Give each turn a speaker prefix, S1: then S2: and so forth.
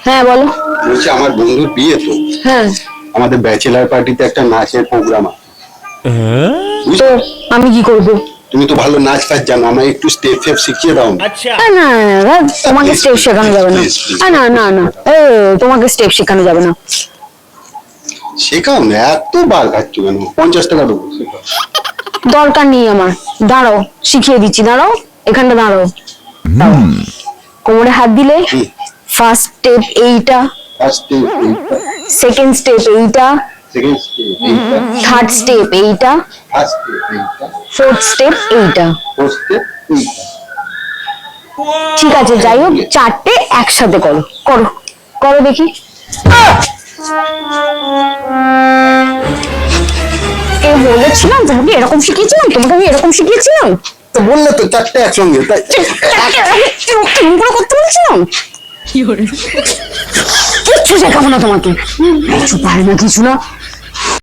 S1: হ্যাঁ বলো।
S2: বলছি আমার বন্ধুর বিয়ে তো,
S1: হ্যাঁ
S2: আমাদের ব্যাচেলার পার্টিতে একটা নাচের প্রোগ্রাম আছে।
S1: তো আমি কি করবো?
S2: তুমি তো ভালো নাচ ফাচ জানো, আমায় একটু স্টেপ ফেপ শিখিয়ে দাও না।
S1: না না না, তোমাকে স্টেপ শেখানো যাবে না। না না না, তোমাকে স্টেপ শেখানো যাবে না।
S2: শেখাও না, এত বার খাচ্ছ কেন? 50 টাকা দেবো, শেখাও।
S1: দরকার নেই আমার, দাঁড়াও শিখিয়ে দিচ্ছি, দাঁড়াও এখানটা দাঁড়াও। কোমরে হাত দিলে ফার্স্ট স্টেপ এইটা,
S2: ফার্স্ট স্টেপ এইটা,
S1: সেকেন্ড স্টেপ এইটা,
S2: সেকেন্ড স্টেপ এইটা,
S1: থার্ড স্টেপ এইটা,
S2: ফার্স্ট স্টেপ এইটা,
S1: ফোর্থ স্টেপ এইটা।
S2: ফোর্থ স্টেপ এইটা।
S1: ঠিক আছে, যাই হোক চারটে একসাথে করো, করো করো দেখি। এ বলেছিলাম তোমাকে এরকম শিখিয়েছিলাম, তোমাকে আমি এরকম শিখিয়েছিলাম।
S2: তো বললে তো চারটে একসঙ্গে, তাই
S1: কেমন করে করতে বলেছিলাম? কিচ্ছু শেখাবো না তোমাকে, কিছু পারে না কিছু না।